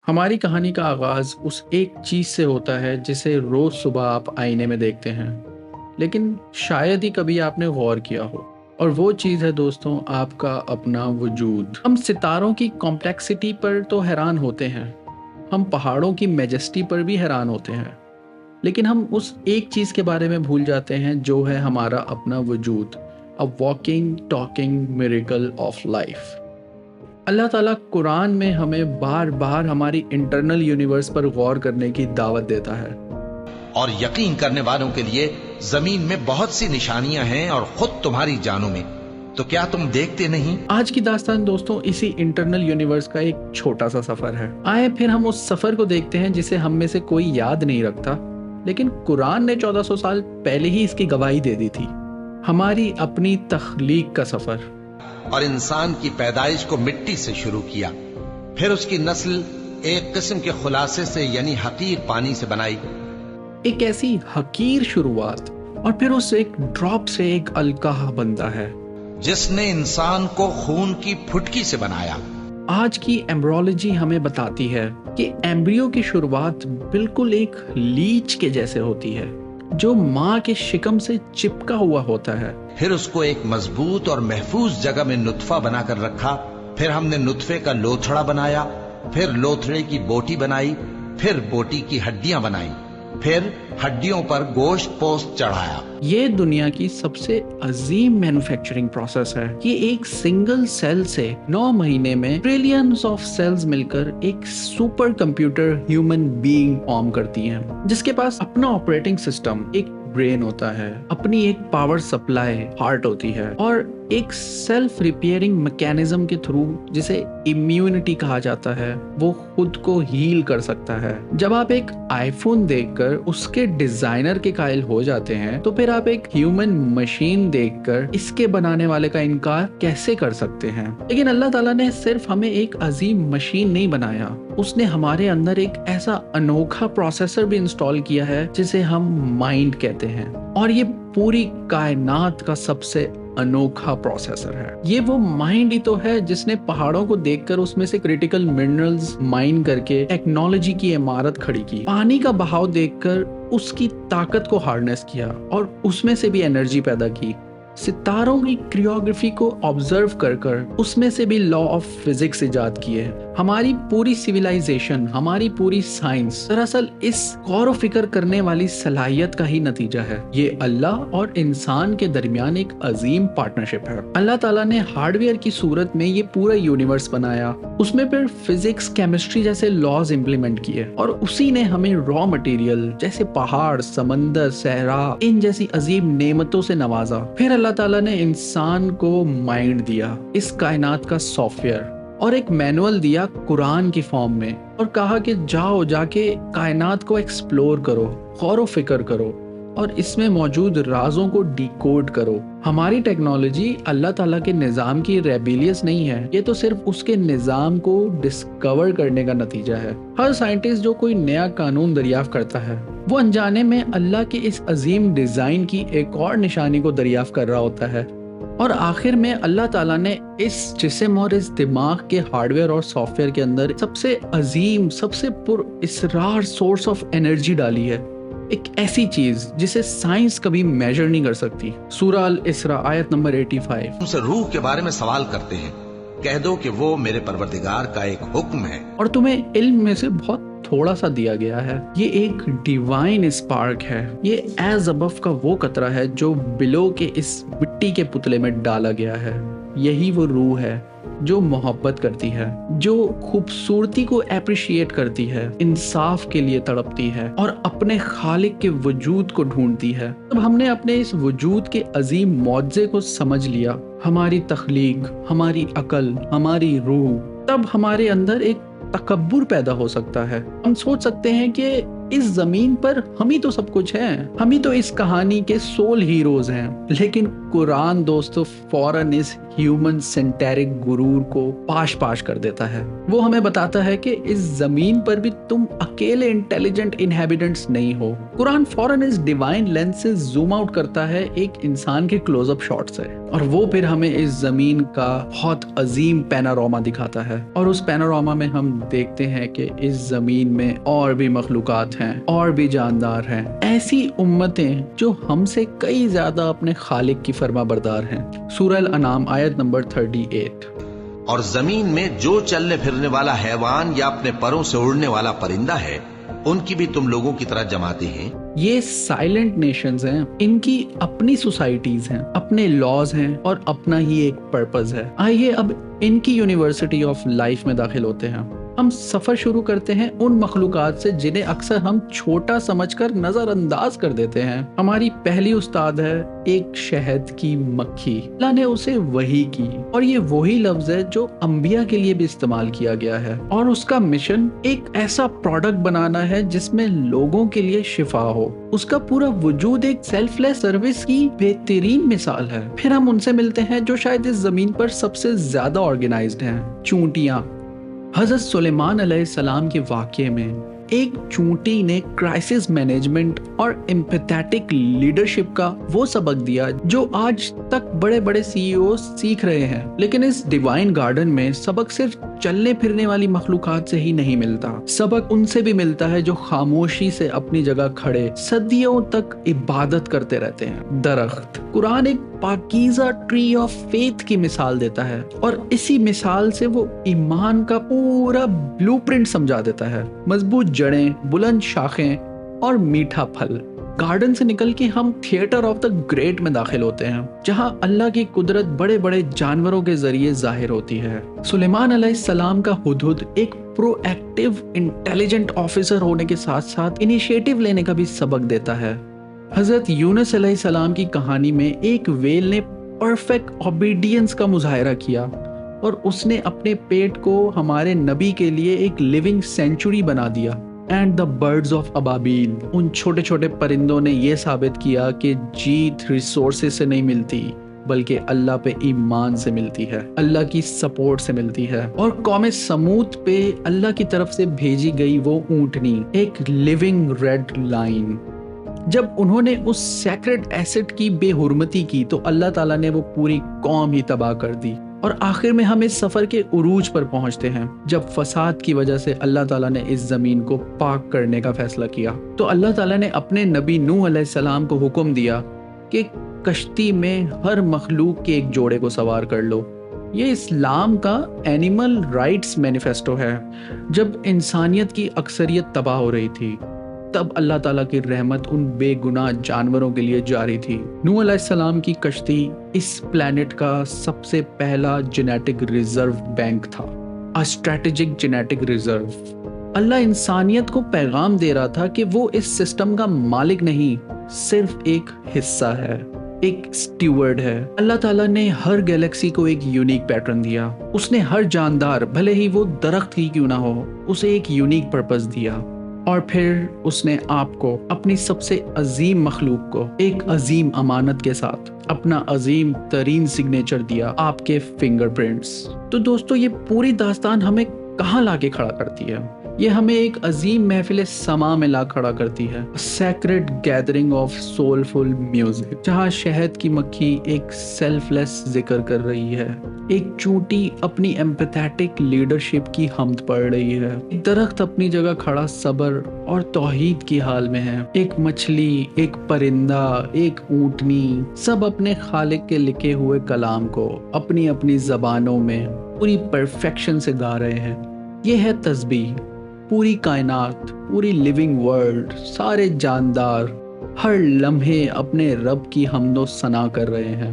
ہماری کہانی کا آغاز اس ایک چیز سے ہوتا ہے جسے روز صبح آپ آئینے میں دیکھتے ہیں، لیکن شاید ہی کبھی آپ نے غور کیا ہو۔ اور وہ چیز ہے دوستوں، آپ کا اپنا وجود۔ ہم ستاروں کی کمپلیکسٹی پر تو حیران ہوتے ہیں، ہم پہاڑوں کی میجسٹی پر بھی حیران ہوتے ہیں، لیکن ہم اس ایک چیز کے بارے میں بھول جاتے ہیں جو ہے ہمارا اپنا وجود، a walking, talking miracle of life۔ اللہ تعالیٰ قرآن میں ہمیں بار بار ہماری انٹرنل یونیورس پر غور کرنے کی دعوت دیتا ہے، اور یقین کرنے والوں کے لیے زمین میں بہت سی نشانیاں ہیں اور خود تمہاری جانوں میں، تو کیا تم دیکھتے نہیں؟ آج کی داستان دوستوں اسی انٹرنل یونیورس کا ایک چھوٹا سا سفر ہے۔ آئے پھر ہم اس سفر کو دیکھتے ہیں جسے ہم میں سے کوئی یاد نہیں رکھتا، لیکن قرآن نے 1400 سال پہلے ہی اس کی گواہی دے دی تھی۔ ہماری اپنی تخلیق کا سفر۔ اور انسان کی پیدائش کو مٹی سے شروع کیا، پھر اس کی نسل ایک قسم کے خلاصے سے یعنی حقیر پانی سے بنائی۔ ایک ایسی حقیر شروعات، اور پھر اس ایک ڈراپ سے ایک الکاہ بنتا ہے جس نے انسان کو خون کی پھٹکی سے بنایا۔ آج کی ایمبریولوجی ہمیں بتاتی ہے کہ ایمبریو کی شروعات بالکل ایک لیچ کے جیسے ہوتی ہے جو ماں کے شکم سے چپکا ہوا ہوتا ہے۔ پھر اس کو ایک مضبوط اور محفوظ جگہ میں نطفہ بنا کر رکھا، پھر ہم نے نطفے کا لوتھڑا بنایا، پھر لوتھڑے کی بوٹی بنائی، پھر بوٹی کی ہڈیاں بنائی، پھر ہڈیوں پر گوشت پوست چڑھایا۔ یہ دنیا کی سب سے عظیم مینوفیکچرنگ پروسیس ہے۔ یہ ایک سنگل سیل سے 9 مہینے میں ٹریلینز آف سیلز مل کر ایک super computer human being form کرتی ہیں، جس کے پاس اپنا آپریٹنگ سسٹم، ایک برین ہوتا ہے، اپنی ایک پاور سپلائی ہارٹ ہوتی ہے، اور ایک سیلف ریپیئرنگ میکینزم کے تھرو جسے امیونٹی کہا جاتا ہے وہ خود کو ہیل کر سکتا ہے۔ جب آپ ایک آئی فون دیکھ کر اس کے ڈیزائنر کے قائل ہو جاتے ہیں تو پھر آپ ایک ہیومن مشین دیکھ کر اس کے بنانے والے کا انکار کیسے کر سکتے ہیں؟ لیکن اللہ تعالیٰ نے صرف ہمیں ایک عظیم مشین نہیں بنایا، اس نے ہمارے اندر ایک ایسا انوکھا پروسیسر بھی انسٹال کیا ہے جسے ہم مائنڈ کہتے ہیں، اور یہ پوری کائنات کا سب سے انوکھا پروسیسر ہے۔ یہ وہ مائنڈ ہی تو ہے جس نے پہاڑوں کو دیکھ کر اس میں سے کریٹیکل منرلز مائن کر کے ٹیکنالوجی کی عمارت کھڑی کی، پانی کا بہاؤ دیکھ کر اس کی طاقت کو ہارنس کیا اور اس میں سے بھی انرجی پیدا کی، ستاروں کی کریوگرافی کو آبزرو کر کر اس میں سے بھی لا آف فزکس ایجاد کیے۔ ہماری پوری سویلائزیشن، ہماری پوری سائنس دراصل اس غور و فکر کرنے والی صلاحیت کا ہی نتیجہ ہے۔ یہ اللہ اور انسان کے درمیان ایک عظیم پارٹنرشپ ہے۔ اللہ تعالیٰ نے ہارڈ ویئر کی صورت میں یہ پورا یونیورس بنایا، اس میں پھر فزکس، کیمسٹری جیسے لاز امپلیمنٹ کیے، اور اسی نے ہمیں را مٹیریل جیسے پہاڑ، سمندر، صحرا، ان جیسی عظیم نعمتوں سے نوازا۔ پھر اللہ تعالیٰ نے انسان کو مائنڈ دیا، اس کائنات کا سافٹ ویئر، اور ایک مینول دیا قرآن کی فارم میں، اور کہا کہ جا کے کائنات کو ایکسپلور کرو، غور و فکر کرو، اور اس میں موجود رازوں کو ڈیکوڈ کرو۔ ہماری ٹیکنالوجی اللہ تعالیٰ کے نظام کی ریبیلیس نہیں ہے، یہ تو صرف اس کے نظام کو ڈسکور کرنے کا نتیجہ ہے۔ ہر سائنٹسٹ جو کوئی نیا قانون دریافت کرتا ہے وہ انجانے میں اللہ کے اس عظیم ڈیزائن کی ایک اور نشانی کو دریافت کر رہا ہوتا ہے، اور آخر میں اللہ تعالیٰ نے اس جسم اور اس دماغ کے ہارڈ ویئر اور سافٹ ویئر کے اندر سب سے عظیم، سب سے پر اسرار سورس آف انرجی ڈالی ہے، ایک ایسی چیز جسے سائنس کبھی میجر نہیں کر سکتی۔ سورہ الاسراء آیت نمبر 85۔ ان سے روح کے بارے میں سوال کرتے ہیں، کہہ دو کہ وہ میرے پروردگار کا ایک حکم ہے، اور تمہیں علم میں سے بہت تھوڑا سا دیا گیا ہے۔ یہ ایک ڈیوائن اسپارک ہے، یہ ایز ابو کا وہ قطرہ ہے جو بلو کے اس مٹی کے پتلے میں ڈالا گیا ہے۔ یہی وہ روح ہے جو محبت کرتی ہے، جو خوبصورتی کو اپریشیٹ کرتی ہے، انصاف کے لیے تڑپتی ہے، اور اپنے خالق کے وجود کو ڈھونڈتی ہے۔ جب ہم نے اپنے اس وجود کے عظیم معجزے کو سمجھ لیا، ہماری تخلیق، ہماری عقل، ہماری روح، تب ہمارے اندر ایک تکبر پیدا ہو سکتا ہے۔ ہم سوچ سکتے ہیں کہ اس زمین پر ہم ہی تو سب کچھ ہیں، ہم ہی تو اس کہانی کے سول ہیروز ہیں، لیکن قرآن دوستو فوراً اس ہیومن سینٹرک غرور کو پاش کر دیتا ہے۔ وہ ہمیں بتاتا ہے کہ اس زمین پر بھی تم اکیلے انٹیلیجنٹ انہیبیٹنٹس نہیں ہو۔ قرآن فوراً اس ڈیوائن لینس سے زوم آؤٹ کرتا ہے ایک انسان کے کلوز اپ شاٹ سے، اور وہ پھر ہمیں اس زمین کا بہت عظیم پینوراما دکھاتا ہے، اور اس پینوراما میں ہم دیکھتے ہیں کہ اس زمین میں اور بھی مخلوقات ہیں، اور بھی جاندار ہیں، ایسی امتیں جو ہم سے کئی زیادہ اپنے خالق کی فرما بردار ہیں۔ سورہ الانعام آیت نمبر 38۔ اور زمین میں جو چلنے پھرنے والا حیوان یا اپنے پروں سے اڑنے والا پرندہ ہے ان کی بھی تم لوگوں کی طرح جماعتیں ہیں۔ یہ سائلنٹ نیشنز ہیں، ان کی اپنی سوسائٹیز ہیں، اپنے لاز ہیں اور اپنا ہی ایک پرپز ہے۔ آئیے اب ان کی یونیورسٹی آف لائف میں داخل ہوتے ہیں۔ ہم سفر شروع کرتے ہیں ان مخلوقات سے جنہیں اکثر ہم چھوٹا سمجھ کر نظر انداز کر دیتے ہیں۔ ہماری پہلی استاد ہے ایک شہد کی مکھی۔ اللہ نے اسے وحی کی، اور یہ وہی لفظ ہے جو انبیاء کے لیے بھی استعمال کیا گیا ہے، اور اس کا مشن ایک ایسا پروڈکٹ بنانا ہے جس میں لوگوں کے لیے شفا ہو۔ اس کا پورا وجود ایک سیلف لیس سروس کی بہترین مثال ہے۔ پھر ہم ان سے ملتے ہیں جو شاید اس زمین پر سب سے زیادہ آرگنائزڈ ہیں، چونٹیاں۔ حضرت سلیمان علیہ السلام کے واقعے میں ایک چونٹی نے کرائسس مینجمنٹ اور ایمپیتھیٹک لیڈرشپ کا وہ سبق دیا جو آج تک بڑے بڑے سی ای او سیکھ رہے ہیں۔ لیکن اس ڈیوائن گارڈن میں سبق صرف چلنے پھرنے والی مخلوقات سے ہی نہیں ملتا، سبق ان سے بھی ملتا ہے جو خاموشی سے اپنی جگہ کھڑے صدیوں تک عبادت کرتے رہتے ہیں۔ درخت۔ قرآن ایک پاکیزہ ٹری آف فیتھ کی مثال دیتا ہے، اور اسی مثال سے وہ ایمان کا پورا بلو پرنٹ سمجھا دیتا ہے۔ مضبوط جڑیں، بلند شاخیں اور میٹھا پھل۔ گارڈن سے نکل کے ہم تھیٹر آف دا گریٹ میں داخل ہوتے ہیں، جہاں اللہ کی قدرت بڑے بڑے جانوروں کے ذریعے ظاہر ہوتی ہے۔ سلیمان علیہ السلام کا ہدہد ایک پرو ایکٹیو انٹیلیجنٹ آفیسر ہونے کے ساتھ ساتھ انیشیٹو لینے کا بھی سبق دیتا ہے۔ حضرت یونس علیہ السلام کی کہانی میں ایک ویل نے پرفیکٹ اوبیڈینس کا مظاہرہ کیا، اور اس نے اپنے پیٹ کو ہمارے نبی کے لیے ایک لیونگ سینچوری بنا دیا۔ اینڈ دا برڈز آف ابابیل، ان چھوٹے چھوٹے پرندوں نے یہ ثابت کیا کہ جیت ریسورسز سے نہیں ملتی بلکہ اللہ پہ ایمان سے ملتی ہے، اللہ کی سپورٹ سے ملتی ہے۔ اور قوم سمود پہ اللہ کی طرف سے بھیجی گئی وہ اونٹنی، ایک لیونگ ریڈ لائن۔ جب انہوں نے اس سیکرڈ ایسٹ کی بے حرمتی کی تو اللہ تعالیٰ نے وہ پوری قوم ہی تباہ کر دی۔ اور آخر میں ہم اس سفر کے عروج پر پہنچتے ہیں جب فساد کی وجہ سے اللہ تعالیٰ نے اس زمین کو پاک کرنے کا فیصلہ کیا، تو اللہ تعالیٰ نے اپنے نبی نوح علیہ السلام کو حکم دیا کہ کشتی میں ہر مخلوق کے ایک جوڑے کو سوار کر لو۔ یہ اسلام کا اینیمل رائٹس مینیفیسٹو ہے۔ جب انسانیت کی اکثریت تباہ ہو رہی تھی تب اللہ تعالیٰ کی رحمت ان بے گناہ جانوروں کے لیے جاری تھی۔ نوح علیہ السلام کی کشتی اس پلانٹ کا سب سے پہلا جینیٹک ریزرو بینک تھا، اسٹریٹجک جینیٹک ریزرو۔ اللہ انسانیت کو پیغام دے رہا تھا کہ وہ اس سسٹم کا مالک نہیں، صرف ایک حصہ ہے، ایک سٹیورڈ ہے۔ اللہ تعالیٰ نے ہر گیلیکسی کو ایک یونیک پیٹرن دیا، اس نے ہر جاندار بھلے ہی وہ درخت ہی کیوں نہ ہو اسے ایک یونیک پرپس دیا، اور پھر اس نے آپ کو، اپنی سب سے عظیم مخلوق کو، ایک عظیم امانت کے ساتھ اپنا عظیم ترین سگنیچر دیا، آپ کے فنگر پرنٹس۔ تو دوستو یہ پوری داستان ہمیں کہاں لا کے کھڑا کرتی ہے؟ یہ ہمیں ایک عظیم محفل سما میں لا کھڑا کرتی ہے، sacred gathering of soulful music, جہاں شہد کی مکھی ایک سیلف لیس ذکر کر رہی ہے، ایک چونٹی اپنی ایمپیتھیٹک لیڈرشپ کی حمد پڑھ رہی ہے، ایک درخت اپنی جگہ کھڑا صبر اور توحید کی حال میں ہے، ایک مچھلی، ایک پرندہ، ایک اونٹنی، سب اپنے خالق کے لکھے ہوئے کلام کو اپنی اپنی زبانوں میں پوری پرفیکشن سے گا رہے ہیں۔ یہ ہے تسبیح۔ پوری کائنات، پوری لیونگ ورلڈ، سارے جاندار ہر لمحے اپنے رب کی حمد و ثنا کر رہے ہیں۔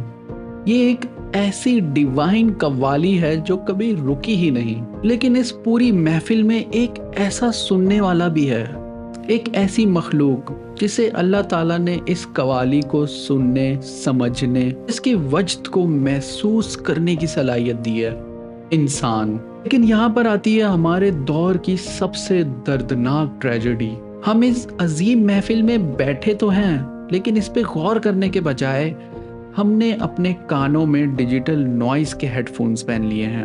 یہ ایک ایسی ڈیوائن قوالی ہے جو کبھی رکی ہی نہیں، لیکن اس پوری محفل میں ایک ایسا سننے والا بھی ہے، ایک ایسی مخلوق جسے اللہ تعالیٰ نے اس قوالی کو سننے، سمجھنے، اس کے وجد کو محسوس کرنے کی صلاحیت دی ہے، انسان۔ لیکن یہاں پر آتی ہے ہمارے دور کی سب سے دردناک ٹریجڈی۔ ہم اس عظیم محفل میں بیٹھے تو ہیں، لیکن اس پہ غور کرنے کے بجائے ہم نے اپنے کانوں میں ڈیجیٹل نوائز کے ہیڈ فونز پہن لیے ہیں۔